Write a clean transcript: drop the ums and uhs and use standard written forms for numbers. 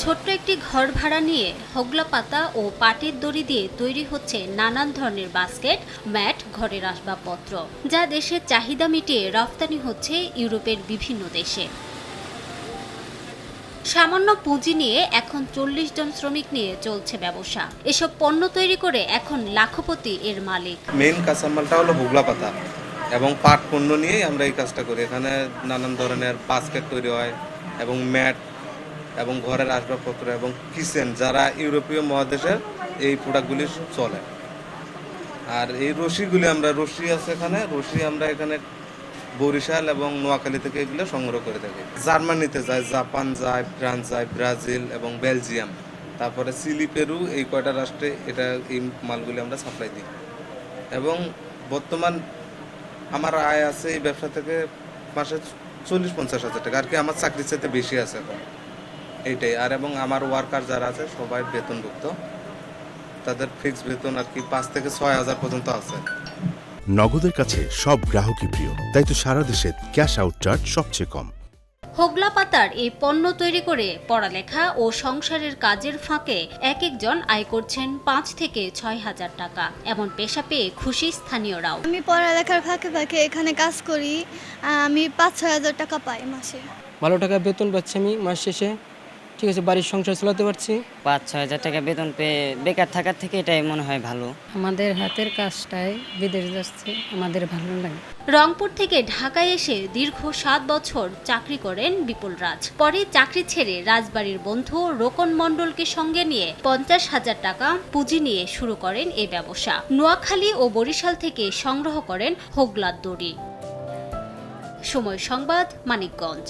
ছোট্ট একটি ঘর ভাড়া নিয়ে হোগলা পাতা ও পাটের দড়ি দিয়ে তৈরি হচ্ছে নানান ধরনের বাস্কেট, ম্যাট, ঘরের আসবাবপত্র, যা দেশের চাহিদা মিটিয়ে রফতানি হচ্ছে ইউরোপের বিভিন্ন দেশে। সামান্য পুঁজি নিয়ে এখন 40 জন শ্রমিক নিয়ে চলছে ব্যবসা। এসব পণ্য তৈরি করে এখন লাখপতি এর মালিক। মেইন কাঁচামালটা হলো হোগলা পাতা এবং পাট পণ্য নিয়েই আমরা এই কাজটা করি। এখানে নানান ধরনের বাস্কেট তৈরি হয় এবং ম্যাট এবং ঘরের আসবাবপত্র এবং কিচেন, যারা ইউরোপীয় মহাদেশের এই প্রোডাক্টগুলি চলে। আর এই রশিগুলি রশি আছে এখানে, রশি আমরা এখানে বরিশাল এবং নোয়াখালী থেকে এগুলো সংগ্রহ করে থাকি। জার্মানিতে যায়, জাপান যায়, ফ্রান্স যায়, ব্রাজিল এবং বেলজিয়াম, তারপরে চিলি, পেরু, এই কয়টা রাষ্ট্রে এই মালগুলি আমরা সাপ্লাই দিই। এবং বর্তমান আমার আয় আছে এই ব্যবসা থেকে মাসে 40-50 হাজার টাকা, আর কি আমার চাকরির চাইতে বেশি আছে এখন এইটাই। আর এবং আমার ওয়ার্কার যারা আছে সবাই বেতনভুক্ত, তাদের ফিক্স বেতন আর কি 5 থেকে 6 হাজার পর্যন্ত আছে। নগদের কাছে সব গ্রাহকই প্রিয়, তাই তো সারা দেশে ক্যাশ আউট চার্জ সবচেয়ে কম। হোগলা পাতার এই পণ্য তৈরি করে পড়ালেখা ও সংসারের কাজের ফাঁকে এক একজন আয় করছেন 5 থেকে 6 হাজার টাকা। এমন পেশা পেয়ে খুশি স্থানীয়রাও। আমি পড়ালেখার ফাঁকে ফাঁকে এখানে কাজ করি, আমি 5-6 হাজার টাকা পাই মাসে। ভালো টাকা বেতন পাচ্ছি আমি মাস শেষে, ঠিক আছে, বাড়ির সংসার চালাতে পারছি। 5-6 হাজার টাকা বেতন পেয়ে বেকার থাকার থেকে এটাই মনে হয় ভালো। আমাদের হাতের কাজটাই বিদেশ যাচ্ছে, আমাদের ভালো লাগে। রংপুর থেকে ঢাকায় এসে দীর্ঘ 7 বছর চাকরি করেন বিপুল রাজ। পরে চাকরি ছেড়ে রাজবাড়ির বন্ধু রোকন মণ্ডলকে সঙ্গে নিয়ে 50 হাজার টাকা পুঁজি নিয়ে শুরু করেন এই ব্যবসা। নোয়াখালী ও বরিশাল থেকে সংগ্রহ করেন হোগলার দড়ি। সময় সংবাদ, মানিকগঞ্জ।